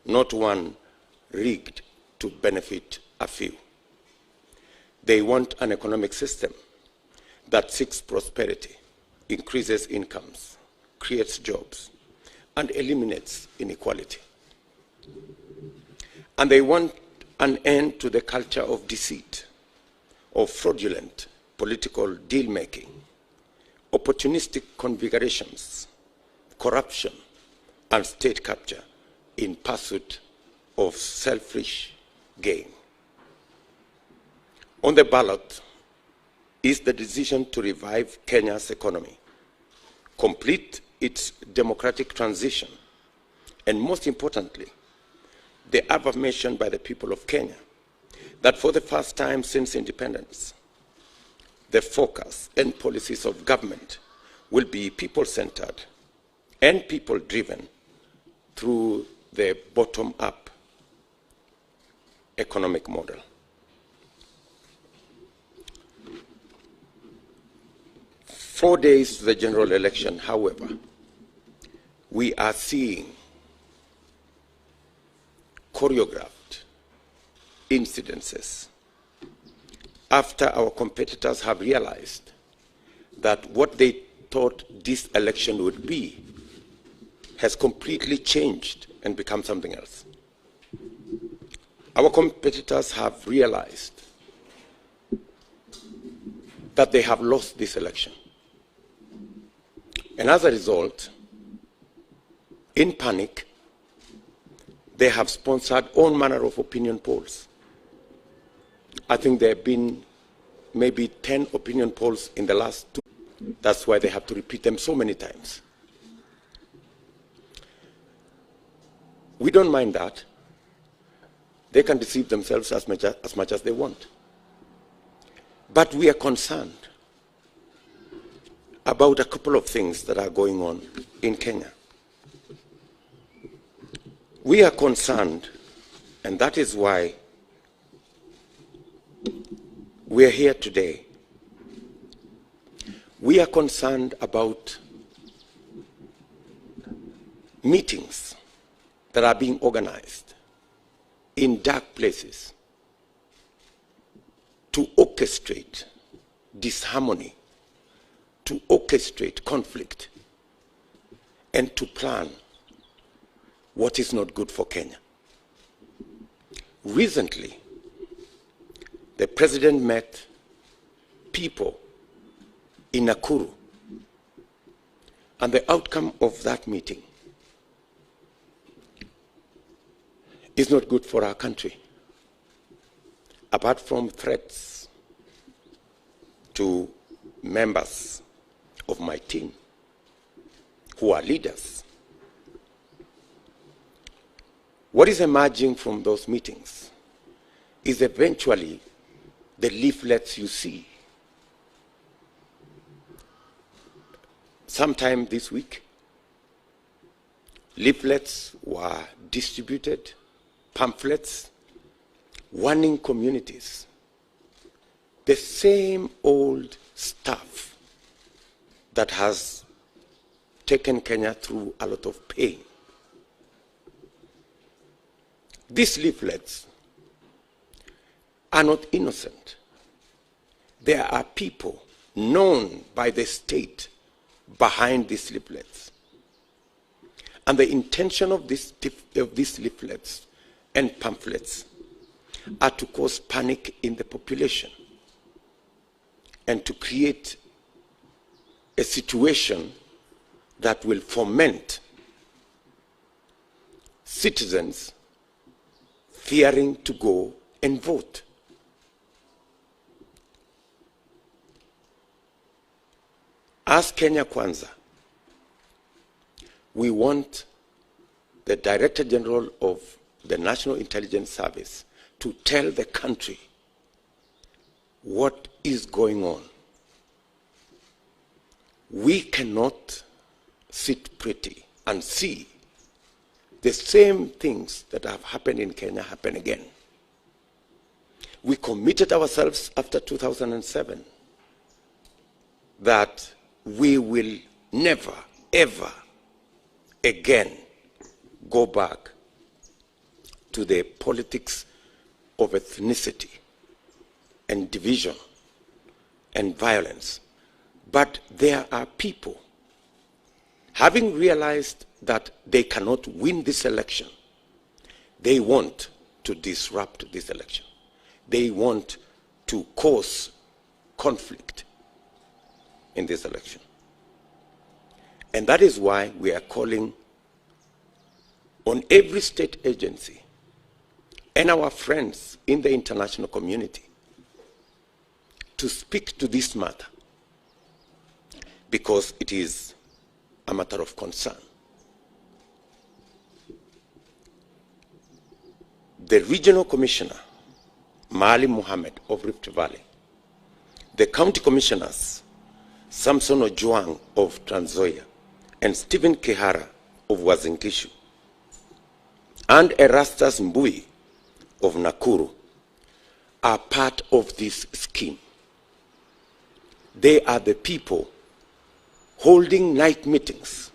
not one rigged to benefit a few. They want an economic system that seeks prosperity, increases incomes, creates jobs, and eliminates inequality. And they want an end to the culture of deceit, of fraudulent political deal-making, opportunistic configurations, corruption, and state capture in pursuit of selfish gain. On the ballot is the decision to revive Kenya's economy, complete its democratic transition, and most importantly, the affirmation by the people of Kenya that for the first time since independence, the focus and policies of government will be people-centered and people-driven through the bottom-up economic model. Four days to the general election, however, we are seeing choreographed incidences after our competitors have realized that what they thought this election would be has completely changed and become something else. Our competitors have realized that they have lost this election. And as a result, in panic, they have sponsored all manner of opinion polls. I think there have been maybe 10 opinion polls in the last 2. That's why they have to repeat them so many times. We don't mind that. They can deceive themselves as much as they want. But we are concerned about a couple of things that are going on in Kenya. We are concerned, and that is why we are here today. We are concerned about meetings that are being organized in dark places to orchestrate disharmony, to orchestrate conflict, and to plan what is not good for Kenya. Recently, the president met people in Nakuru, and the outcome of that meeting is not good for our country. Apart from threats to members of my team who are leaders, what is emerging from those meetings is eventually the leaflets you see. Sometime this week, leaflets were distributed, pamphlets, warning communities. The same old stuff that has taken Kenya through a lot of pain. These leaflets are not innocent. There are people known by the state behind these leaflets. And the intention of these leaflets and pamphlets are to cause panic in the population and to create a situation that will foment citizens fearing to go and vote. As Kenya Kwanza, we want the Director General of the National Intelligence Service to tell the country what is going on. We cannot sit pretty and see the same things that have happened in Kenya happen again. We committed ourselves after 2007 that we will never, ever again go back to the politics of ethnicity and division and violence. But there are people, having realized that they cannot win this election, they want to disrupt this election. They want to cause conflict in this election. And that is why we are calling on every state agency and our friends in the international community to speak to this matter, because it is a matter of concern. The regional commissioner, Maalim Mohammed of Rift Valley, the county commissioners, Samson Ojwang of Trans Nzoia and Stephen Kihara of Uasin Gishu, and Erastus Mbui of Nakuru are part of this scheme. They are the people holding night meetings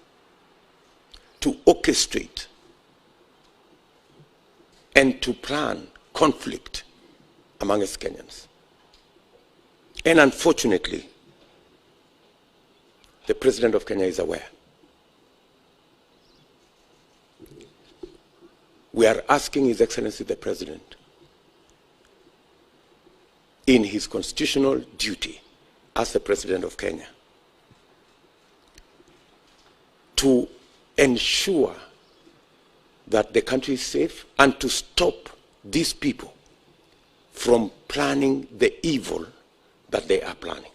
to orchestrate and to plan conflict among us Kenyans. And unfortunately, the President of Kenya is aware. We are asking His Excellency the President, in his constitutional duty as the President of Kenya, to ensure that the country is safe and to stop these people from planning the evil that they are planning.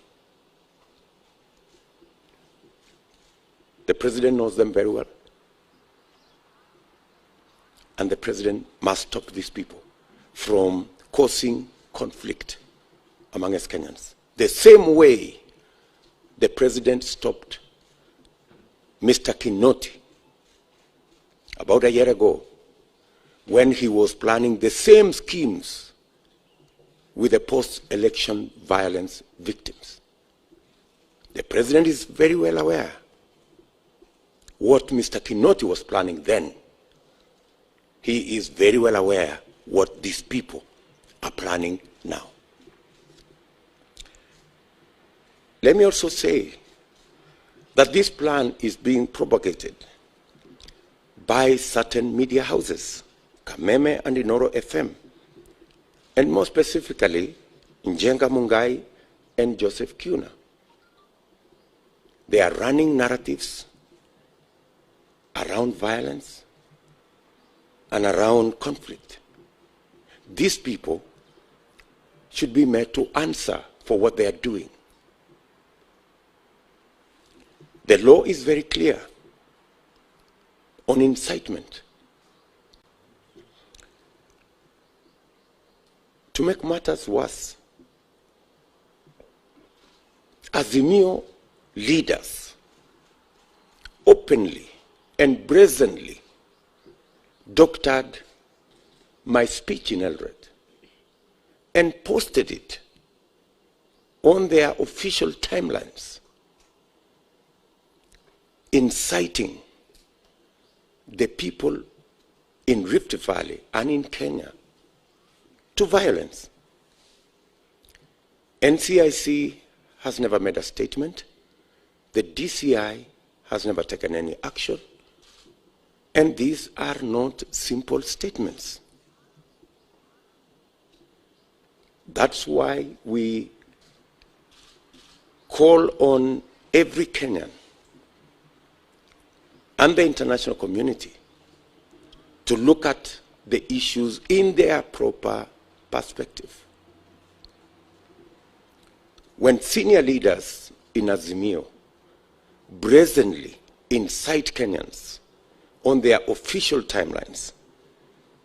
The President knows them very well. And the President must stop these people from causing conflict among us Kenyans. The same way the President stopped Mr. Kinoti about a year ago when he was planning the same schemes with the post-election violence victims. The President is very well aware what Mr. Kinoti was planning then. He is very well aware what these people are planning now. Let me also say that this plan is being propagated by certain media houses, Kameme and Inoro FM, and more specifically, Njenga Mungai and Joseph Kuna. They are running narratives around violence and around conflict. These people should be made to answer for what they are doing. The law is very clear on incitement. To make matters worse, Azimio leaders openly and brazenly doctored my speech in Eldoret and posted it on their official timelines, inciting the people in Rift Valley and in Kenya to violence. NCIC has never made a statement. The DCI has never taken any action. And these are not simple statements. That's why we call on every Kenyan and the international community to look at the issues in their proper perspective. When senior leaders in Azimio brazenly incite Kenyans on their official timelines,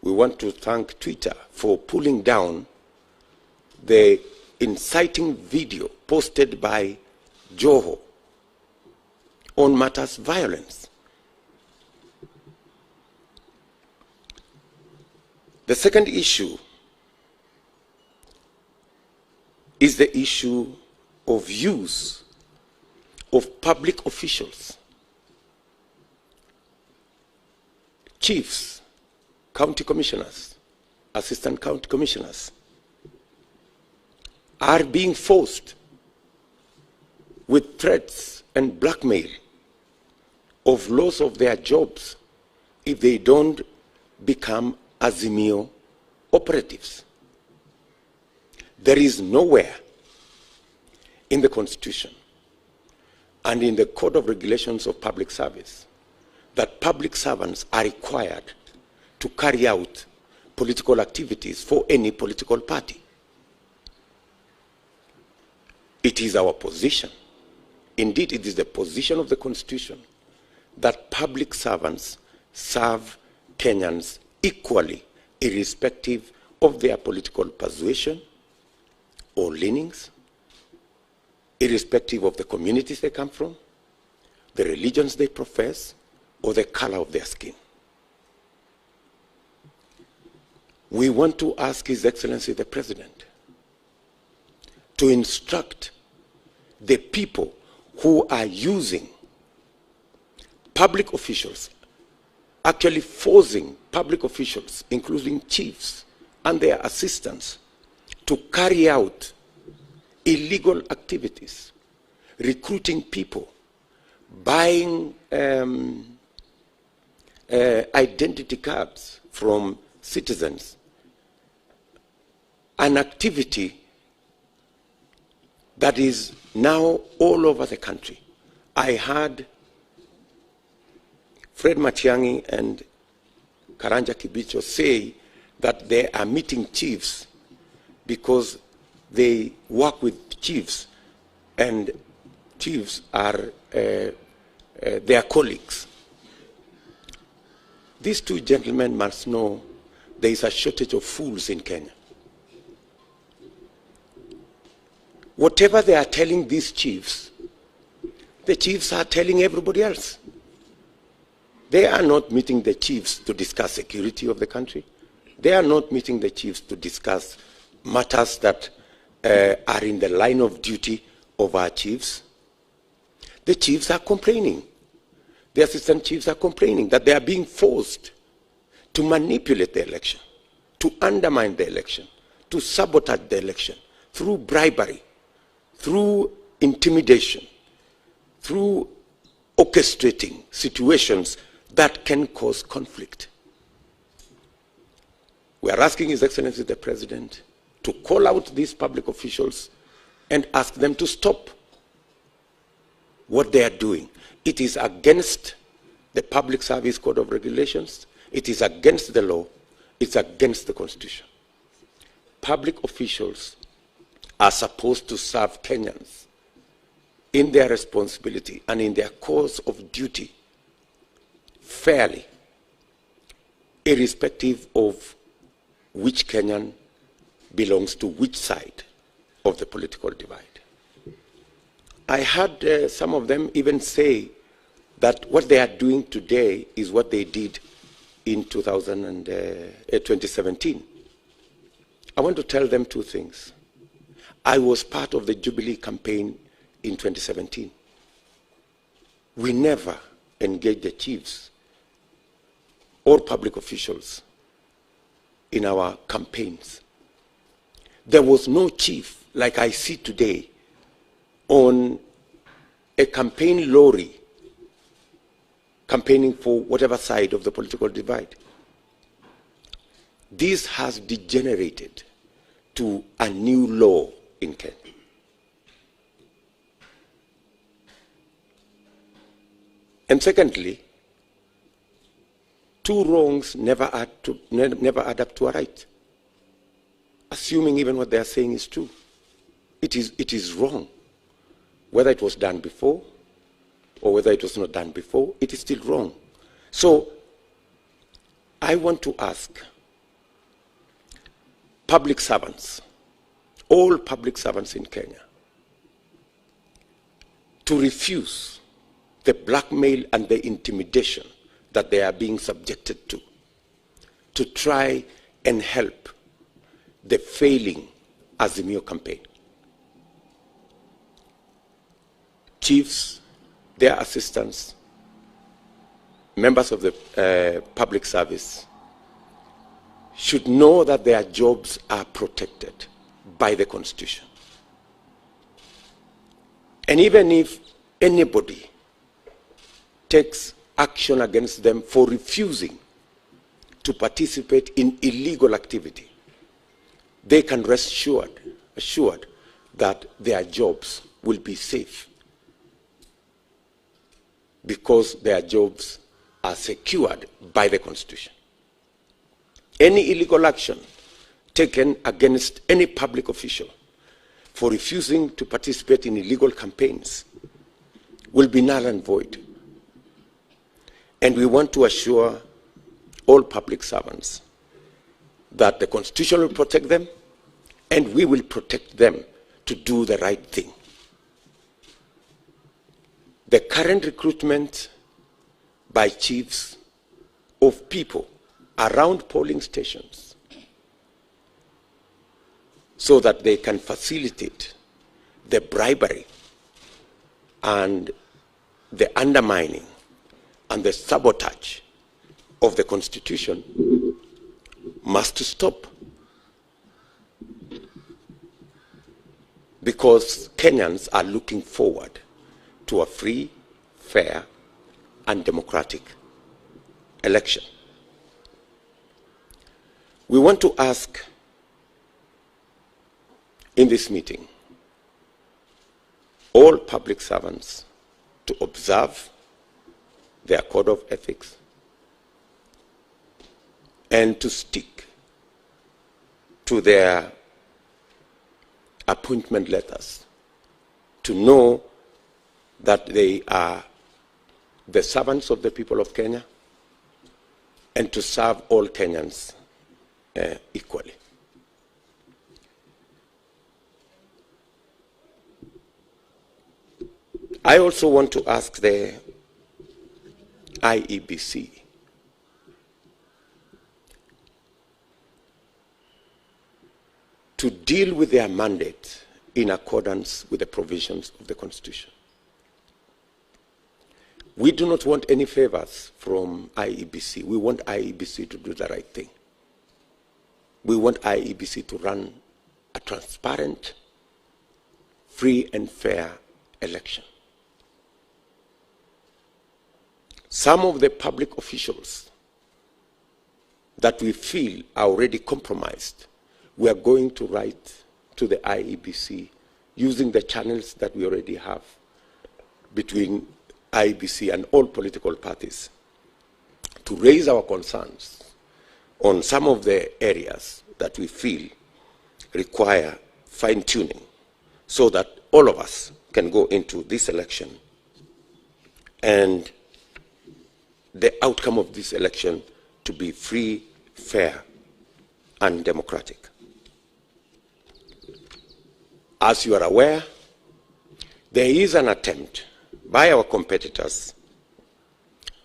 we want to thank Twitter for pulling down the inciting video posted by Joho on matters violence. The second issue is the issue of use of public officials, chiefs, county commissioners, assistant county commissioners, are being forced with threats and blackmail of loss of their jobs if they don't become Azimio operatives. There is nowhere in the Constitution and in the Code of Regulations of Public Service that public servants are required to carry out political activities for any political party. It is our position, indeed it is the position of the Constitution, that public servants serve Kenyans equally, irrespective of their political persuasion or leanings, irrespective of the communities they come from, the religions they profess, or the color of their skin. We want to ask His Excellency the President to instruct the people who are using public officials, actually forcing public officials, including chiefs and their assistants, to carry out illegal activities, recruiting people, buying identity cards from citizens, an activity that is now all over the country. I heard Fred Matiang'i and Karanja Kibicho say that they are meeting chiefs because they work with chiefs and chiefs are their colleagues. These two gentlemen must know there is a shortage of fools in Kenya. Whatever they are telling these chiefs, the chiefs are telling everybody else. They are not meeting the chiefs to discuss security of the country. They are not meeting the chiefs to discuss matters that are in the line of duty of our chiefs. The chiefs are complaining. The assistant chiefs are complaining that they are being forced to manipulate the election, to undermine the election, to sabotage the election through bribery, through intimidation, through orchestrating situations that can cause conflict. We are asking His Excellency the President to call out these public officials and ask them to stop what they are doing. It is against the Public Service Code of Regulations. It is against the law. It's against the Constitution. Public officials are supposed to serve Kenyans in their responsibility and in their course of duty fairly, irrespective of which Kenyan belongs to which side of the political divide. I heard some of them even say that what they are doing today is what they did in 2017. I want to tell them two things. I was part of the Jubilee campaign in 2017. We never engaged the chiefs or public officials in our campaigns. There was no chief like I see today on a campaign lorry campaigning for whatever side of the political divide. This has degenerated to a new law in Kenya. And secondly, two wrongs never add up to a right. Assuming even what they are saying is true. It is wrong. Whether it was done before or whether it was not done before, it is still wrong. So I want to ask public servants, all public servants in Kenya, to refuse the blackmail and the intimidation that they are being subjected to try and help the failing Azimio campaign. Chiefs, their assistants, members of the public service, should know that their jobs are protected by the Constitution. And even if anybody takes action against them for refusing to participate in illegal activity, they can rest assured that their jobs will be safe because their jobs are secured by the Constitution. Any illegal action taken against any public official for refusing to participate in illegal campaigns will be null and void. And we want to assure all public servants that the Constitution will protect them and we will protect them to do the right thing. The current recruitment by chiefs of people around polling stations so that they can facilitate the bribery and the undermining and the sabotage of the Constitution must stop. Because Kenyans are looking forward to a free, fair, and democratic election. We want to ask in this meeting all public servants to observe their code of ethics and to stick to their appointment letters, to know that they are the servants of the people of Kenya and to serve all Kenyans equally. I also want to ask the IEBC to deal with their mandate in accordance with the provisions of the Constitution. We do not want any favors from IEBC. We want IEBC to do the right thing. We want IEBC to run a transparent, free and fair election. Some of the public officials that we feel are already compromised, we are going to write to the IEBC using the channels that we already have between IEBC and all political parties to raise our concerns on some of the areas that we feel require fine-tuning so that all of us can go into this election and the outcome of this election to be free, fair, and democratic. As you are aware, there is an attempt by our competitors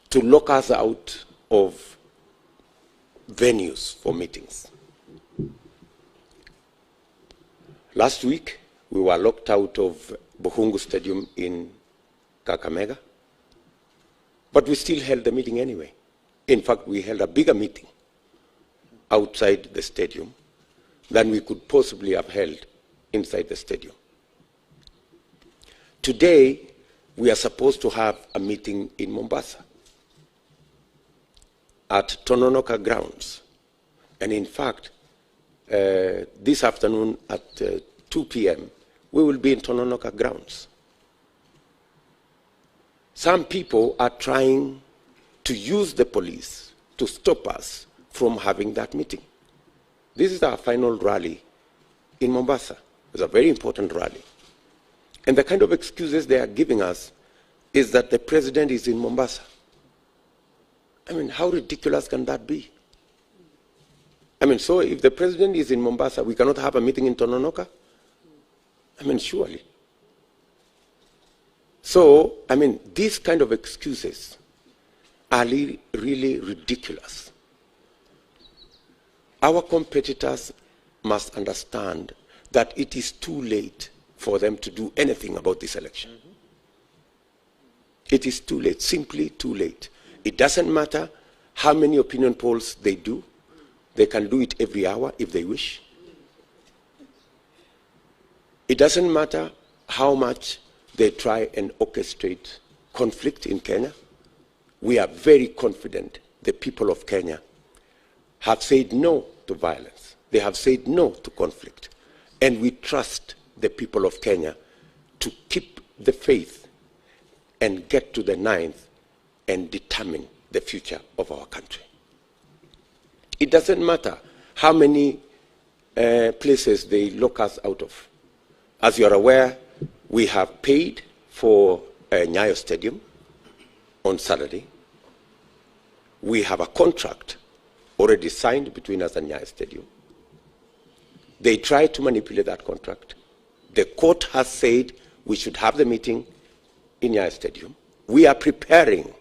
to lock us out of venues for meetings. Last week, we were locked out of Buhungu Stadium in Kakamega, but we still held the meeting anyway. In fact, we held a bigger meeting outside the stadium than we could possibly have held inside the stadium. Today, we are supposed to have a meeting in Mombasa at Tononoka grounds. And in fact, this afternoon at 2 p.m., we will be in Tononoka grounds. Some people are trying to use the police to stop us from having that meeting. This is our final rally in Mombasa. It's a very important rally. And the kind of excuses they are giving us is that the president is in Mombasa. I mean, how ridiculous can that be? I mean, so if the president is in Mombasa, we cannot have a meeting in Tononoka? I mean, surely. So, I mean, these kind of excuses are really ridiculous. Our competitors must understand that it is too late for them to do anything about this election. It is too late, simply too late. It doesn't matter how many opinion polls they do. They can do it every hour if they wish. It doesn't matter how much they try and orchestrate conflict in Kenya. We are very confident the people of Kenya have said no to violence. They have said no to conflict. And we trust the people of Kenya to keep the faith and get to the 9th and determine the future of our country. It doesn't matter how many places they lock us out of. As you are aware, we have paid for Nyayo Stadium on Saturday. We have a contract already signed between us and Nyayo Stadium. They tried to manipulate that contract. The court has said we should have the meeting in Nyayo Stadium. We are preparing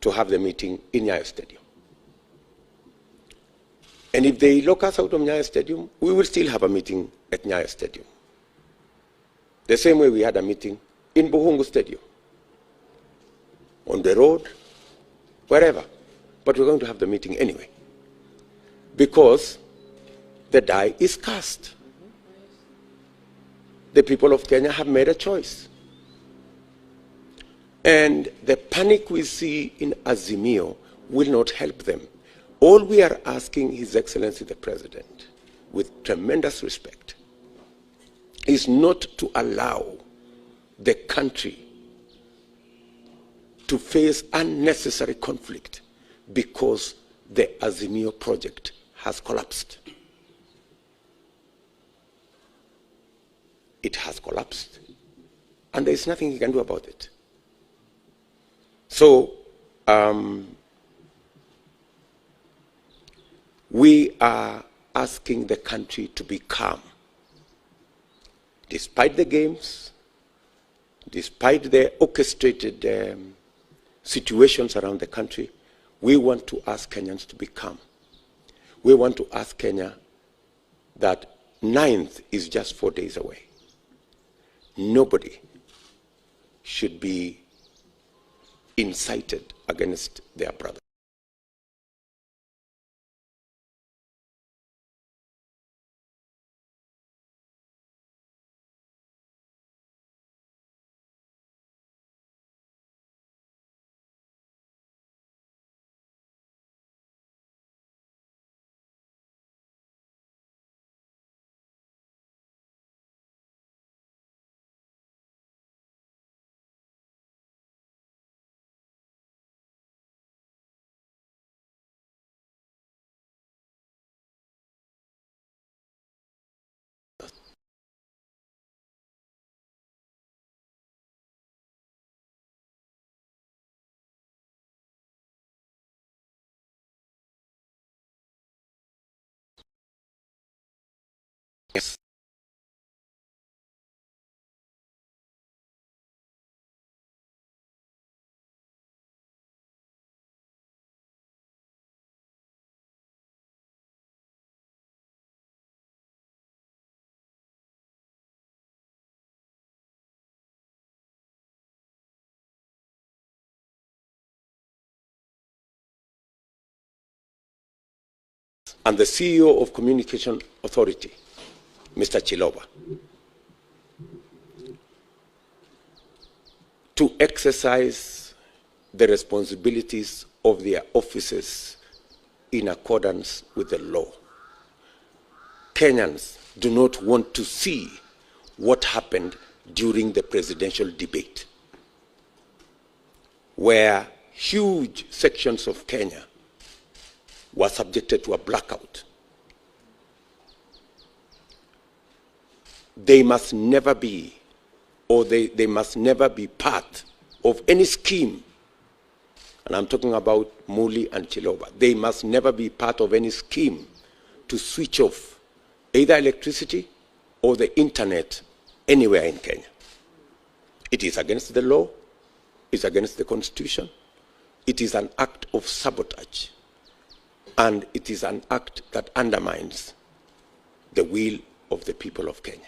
to have the meeting in Nyayo Stadium. And if they lock us out of Nyayo Stadium, we will still have a meeting at Nyayo Stadium. The same way we had a meeting in Buhungu Stadium, on the road, wherever. But we're going to have the meeting anyway, because the die is cast. The people of Kenya have made a choice. And the panic we see in Azimio will not help them. All we are asking His Excellency the President, with tremendous respect, is not to allow the country to face unnecessary conflict because the Azimio project has collapsed. It has collapsed, and there is nothing he can do about it. So, we are asking the country to be calm. Despite the games, despite the orchestrated situations around the country, we want to ask Kenyans to be calm. We want to ask Kenya that 9th is just 4 days away. Nobody should be incited against their brother. Yes. And the CEO of Communication Authority, Mr. Chiloba, to exercise the responsibilities of their offices in accordance with the law. Kenyans do not want to see what happened during the presidential debate, where huge sections of Kenya were subjected to a blackout. They must never be, or they must never be part of any scheme, and I'm talking about Muli and Chiloba. They must never be part of any scheme to switch off either electricity or the internet anywhere in Kenya. It is against the law, it's against the Constitution, it is an act of sabotage, and it is an act that undermines the will of the people of Kenya.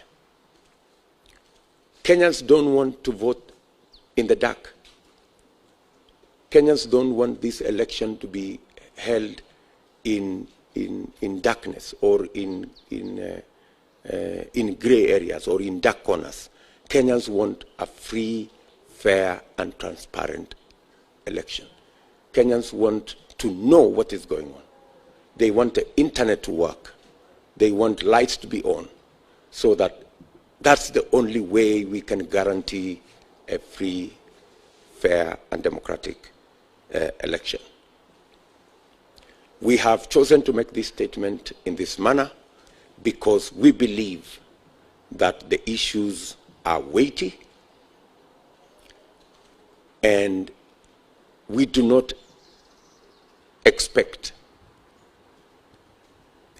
Kenyans don't want to vote in the dark. Kenyans don't want this election to be held in darkness or in gray areas or in dark corners. Kenyans want a free, fair, and transparent election. Kenyans want to know what is going on. They want the internet to work. They want lights to be on, so that that's the only way we can guarantee a free, fair, and democratic election. We have chosen to make this statement in this manner because we believe that the issues are weighty, and we do not expect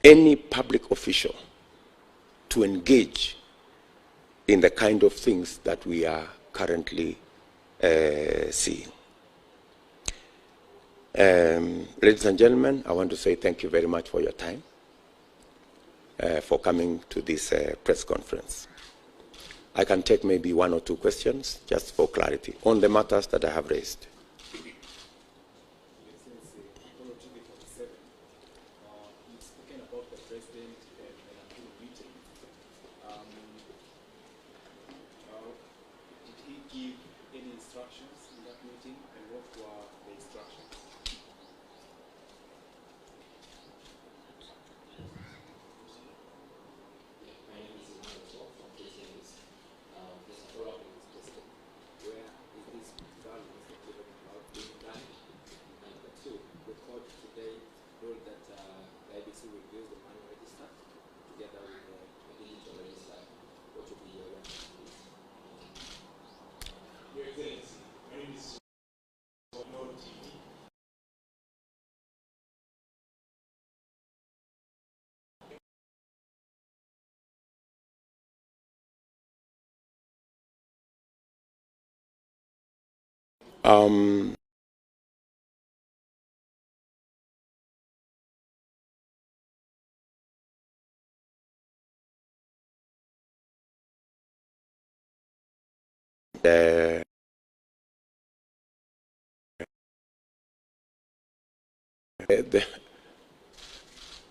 any public official to engage in the kind of things that we are currently seeing. Ladies and gentlemen, I want to say thank you very much for your time, for coming to this press conference. I can take maybe one or two questions just for clarity on the matters that I have raised.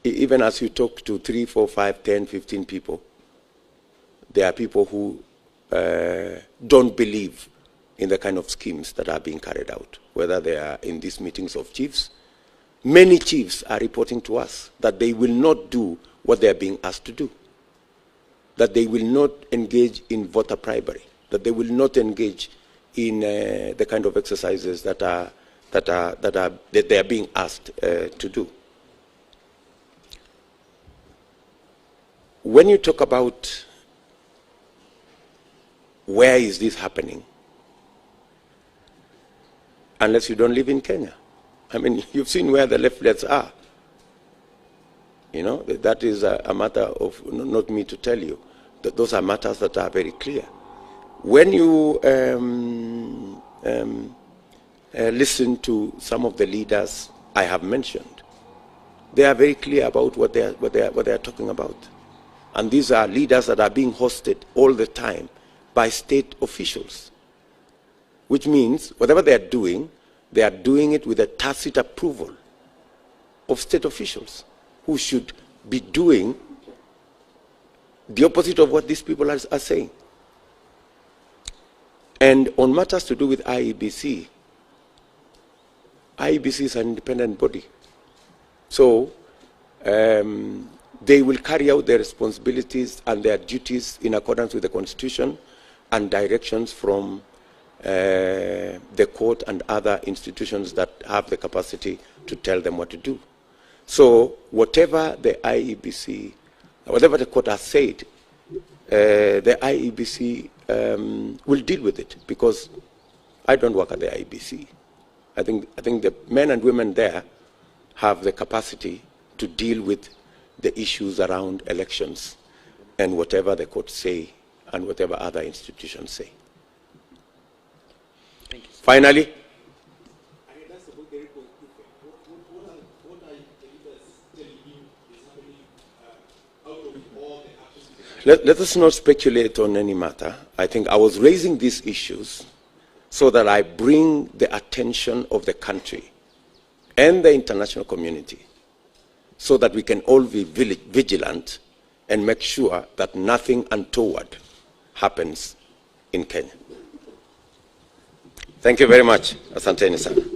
Even as you talk to 3, 4, 5, 10, 15 people, there are people who don't believe in the kind of schemes that are being carried out, whether they are in these meetings of chiefs. Many chiefs are reporting to us that they will not do what they are being asked to do, that they will not engage in voter bribery, that they will not engage in the kind of exercises that they are being asked to do. When you talk about where is this happening, unless you don't live in Kenya, I mean, you've seen where the leaflets are. You know, that is a matter of not me to tell you. Those are matters that are very clear. When you listen to some of the leaders I have mentioned, they are very clear about what they are talking about. And these are leaders that are being hosted all the time by state officials, which means whatever they are doing it with a tacit approval of state officials who should be doing the opposite of what these people are saying. And on matters to do with IEBC, IEBC is an independent body. So they will carry out their responsibilities and their duties in accordance with the Constitution and directions from the court and other institutions that have the capacity to tell them what to do. So whatever the IEBC, whatever the court has said, the IEBC will deal with it, because I don't work at the IEBC. I think the men and women there have the capacity to deal with the issues around elections and whatever the courts say and whatever other institutions say. Thank you. Finally, let us not speculate on any matter. I think I was raising these issues so that I bring the attention of the country and the international community, so that we can all be vigilant and make sure that nothing untoward happens in Kenya. Thank you very much. Asanteni sana.